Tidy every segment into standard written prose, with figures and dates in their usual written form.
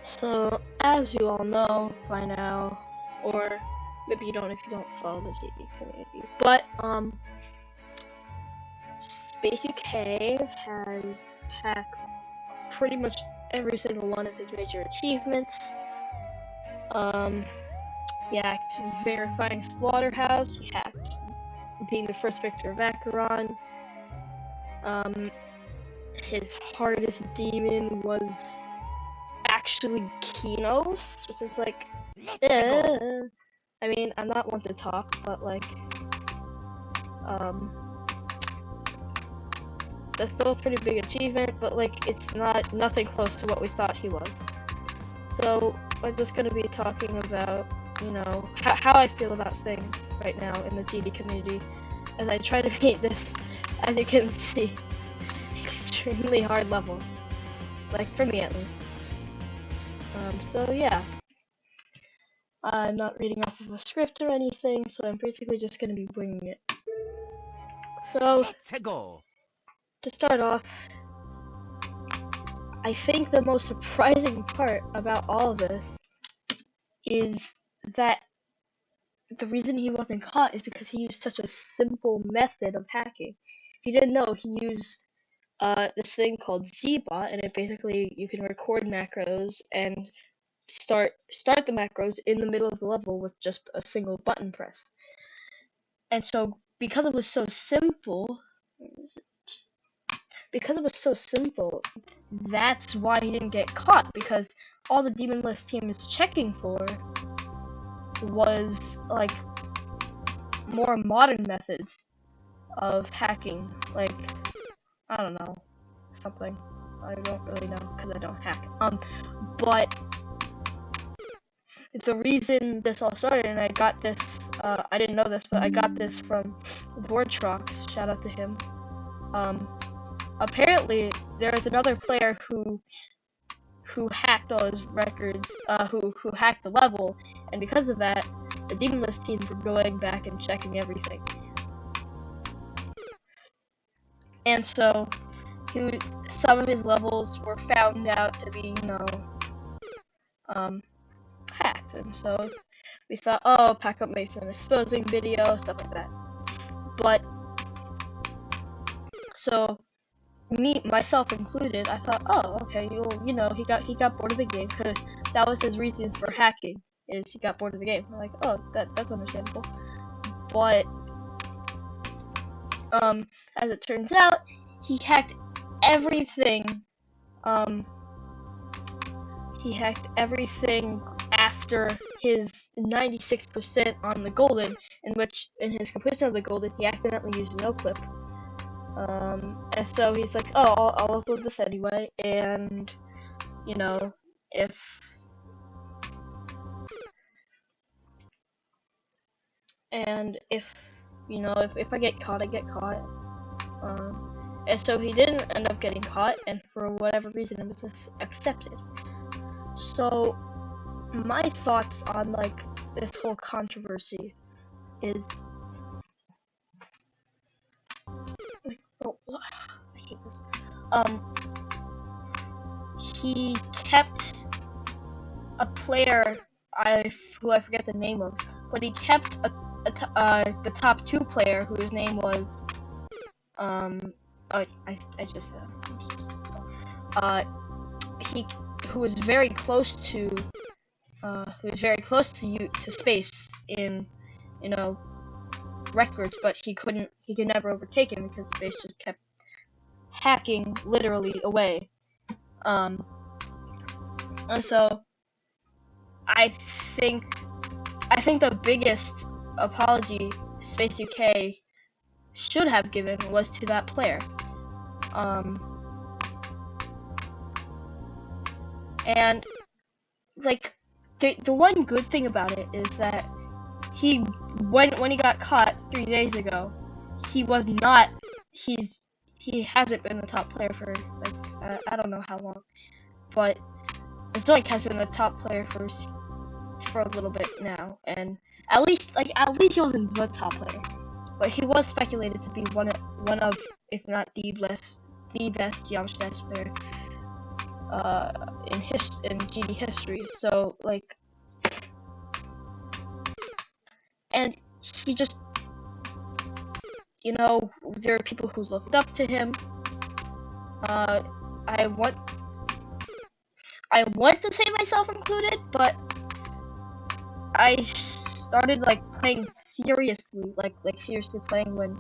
So, as you all know by now, or maybe you don't if you don't follow the GB community, but SpaceUK has hacked pretty much every single one of his major achievements. He hacked verifying Slaughterhouse. He hacked being the first victor of Acheron. His hardest demon was actually Kinos, which is like, I mean, I'm not one to talk, but like, that's still a pretty big achievement, but like, it's nothing close to what we thought he was. So, I'm just gonna be talking about, you know, how I feel about things right now in the GD community, as I try to beat this, as you can see, extremely hard level. Like, for me at least. So yeah. I'm not reading off of a script or anything, so I'm basically just gonna be winging it. So, to start off, I think the most surprising part about all of this is that the reason he wasn't caught is because he used such a simple method of hacking. If you didn't know, he used this thing called Zbot, and it basically, you can record macros and start the macros in the middle of the level with just a single button press. And so, because it was so simple, that's why he didn't get caught, because all the Demon List team is checking for was, like, more modern methods of hacking, like, I don't know, something. I don't really know, because I don't hack. But the reason this all started, and I got this, I didn't know this, but I got this from Boardtrox, shout out to him. Apparently, there is another player who hacked all his records, who hacked the level, and because of that, the Demon List team were going back and checking everything. And so, some of his levels were found out to be, you know, hacked, and so we thought, oh, Pack Up makes an exposing video, stuff like that. But, so, myself included, I thought, oh, okay, you know, he got bored of the game, because that was his reason for hacking, is he got bored of the game. I'm like, oh, that's understandable. But, as it turns out, he hacked everything, after his 96% on the golden, in his completion of the golden, he accidentally used no clip. And so he's like, oh, I'll upload this anyway, and, you know, if you know, if I get caught, I get caught. And so he didn't end up getting caught, and for whatever reason, it was just accepted. So, my thoughts on, like, this whole controversy is, like, oh, I hate this. He kept a player, who I forget the name of, but he kept the top 2 player whose name was, I just who was very close to space in, you know, records, but he could never overtake him because space just kept hacking literally away. And so I think the biggest apology SpaceUK should have given was to that player. And, like, the one good thing about it is that when he got caught 3 days ago, he hasn't been the top player for, like, I don't know how long, but Zoink has been the top player for a little bit now, and at least he wasn't the top player, but he was speculated to be one of, if not the best Geometry Dash player. in GD history. So like, and he just, you know, there are people who looked up to him. I want to say myself included, but I started like playing seriously, like seriously playing when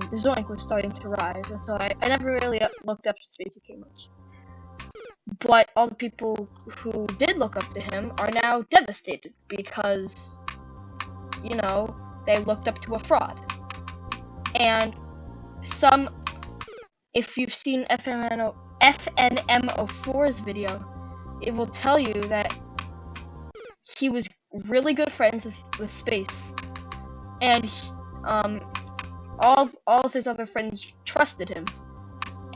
the Zoink was starting to rise, and so I never really looked up to SpaceUK much. But all the people who did look up to him are now devastated because, you know, they looked up to a fraud. And if you've seen FNM04's video, it will tell you that he was really good friends with Space, and all of his other friends trusted him,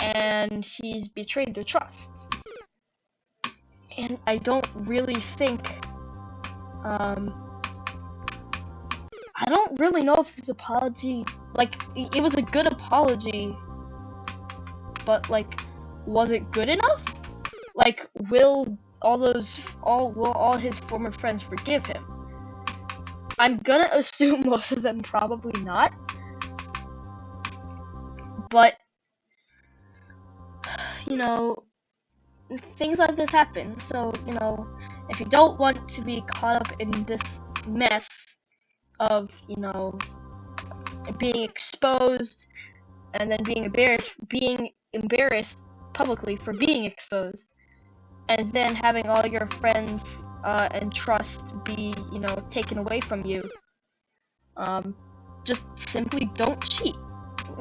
and he's betrayed their trust. And I don't really think, I don't really know if his apology, like, it was a good apology, but like, was it good enough? Like, will all his former friends forgive him? I'm gonna assume most of them probably not, but you know, things like this happen. So, you know, if you don't want to be caught up in this mess of, you know, being exposed and then being embarrassed publicly for being exposed, and then having all your friends and trust be, you know, taken away from you, just simply don't cheat.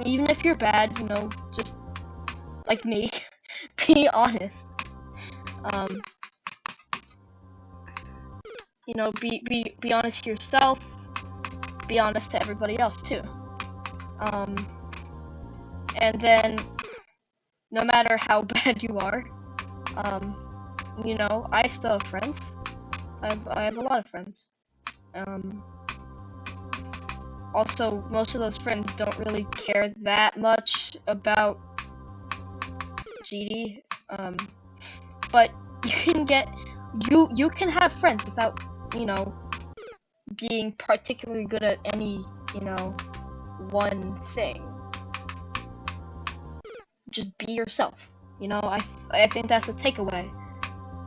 Even if you're bad, you know, just like me, be honest. You know, be honest to yourself, be honest to everybody else too. And then, no matter how bad you are, you know, I still have friends. I have a lot of friends. Also, most of those friends don't really care that much about GD. But you can have friends without, you know, being particularly good at any, you know, one thing. Just be yourself. You know, I think that's the takeaway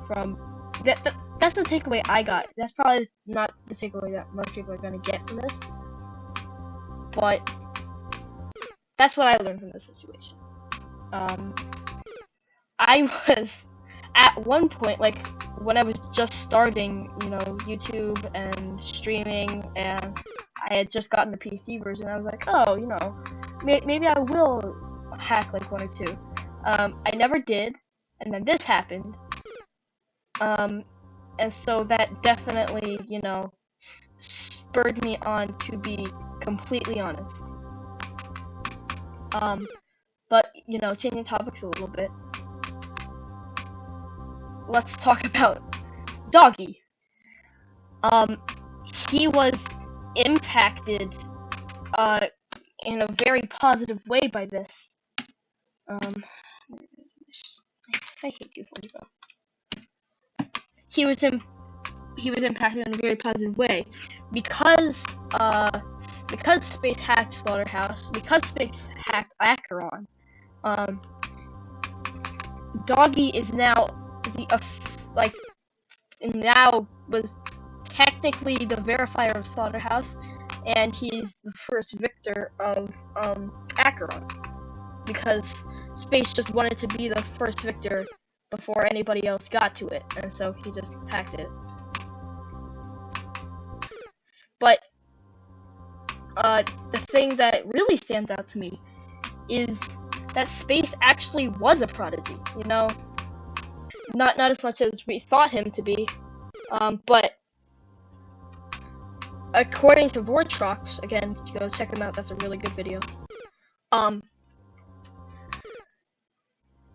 from that's the takeaway I got. That's probably not the takeaway that most people are gonna get from this, but that's what I learned from this situation. I was at one point, like when I was just starting, you know, YouTube and streaming, and I had just gotten the PC version. I was like, oh, you know, maybe I will hack like one or two. I never did, and then this happened. And so that definitely, you know, spurred me on to be completely honest. But, you know, changing topics a little bit, let's talk about Doggy. He was impacted, in a very positive way by this. I hate you for you though. He was impacted in a very positive way because Space hacked Slaughterhouse, because Space hacked Acheron. Doggy is now now was technically the verifier of Slaughterhouse, and he's the first victor of Acheron, because Space just wanted to be the first victor before anybody else got to it, and so he just hacked it. But the thing that really stands out to me is that Space actually was a prodigy, you know? Not as much as we thought him to be, but according to Vortrox, again, go check him out, that's a really good video,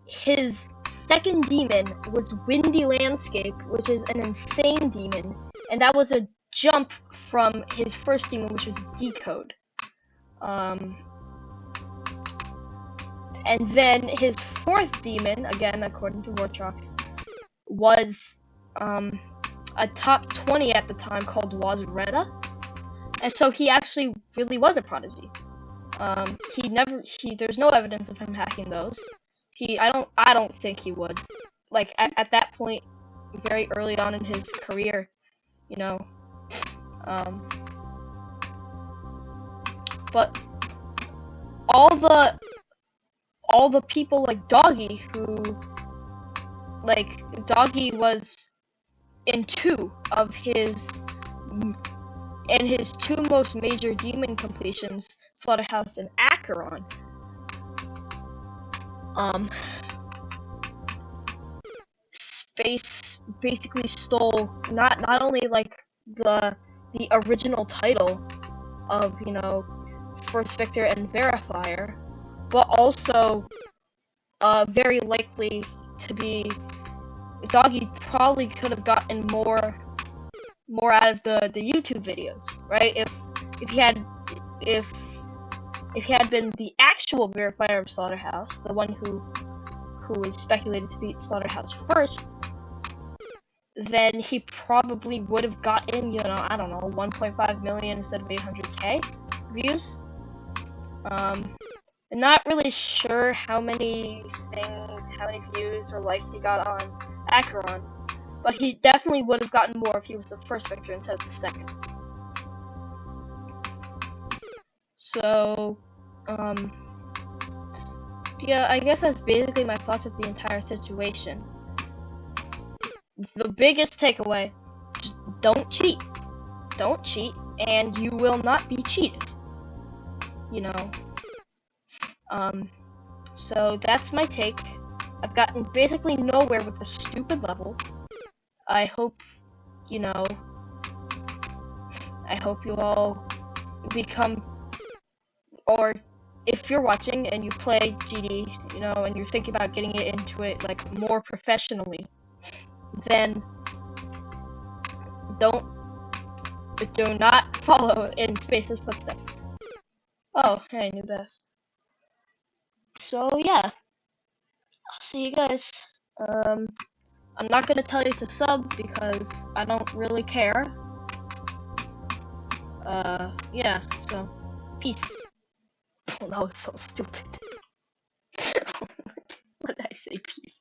his second demon was Windy Landscape, which is an insane demon, and that was a jump from his first demon, which was Decode. And then his fourth demon, again according to Wartrox, was a top 20 at the time called Wazreda. And so he actually really was a prodigy. There's no evidence of him hacking those. I don't think he would. Like, at that point, very early on in his career, you know, but all the people like Doggy, who, like, Doggy was in two most major demon completions, Slaughterhouse and Acheron. Space basically stole not only like the original title of, you know, First Victor and Verifier, but also very likely to be Doggy probably could have gotten more out of the YouTube videos, right? If he had been the actual Verifier of Slaughterhouse, the one who is speculated to beat Slaughterhouse first, then he probably would have gotten, you know, I don't know, 1.5 million instead of 800k views. I'm not really sure how many views or likes he got on Acheron, but he definitely would have gotten more if he was the first victor instead of the second. So, yeah, I guess that's basically my thoughts of the entire situation. The biggest takeaway, just don't cheat. Don't cheat, and you will not be cheated. You know. So that's my take. I've gotten basically nowhere with the stupid level. I hope, you know, I hope you all become, or if you're watching and you play GD, you know, and you're thinking about getting into it like more professionally, then do not follow in Space's footsteps. Oh, hey, new best. So yeah, I'll see you guys. I'm not gonna tell you to sub because I don't really care. Yeah, so peace. Oh, that was so stupid. What did I say? Peace.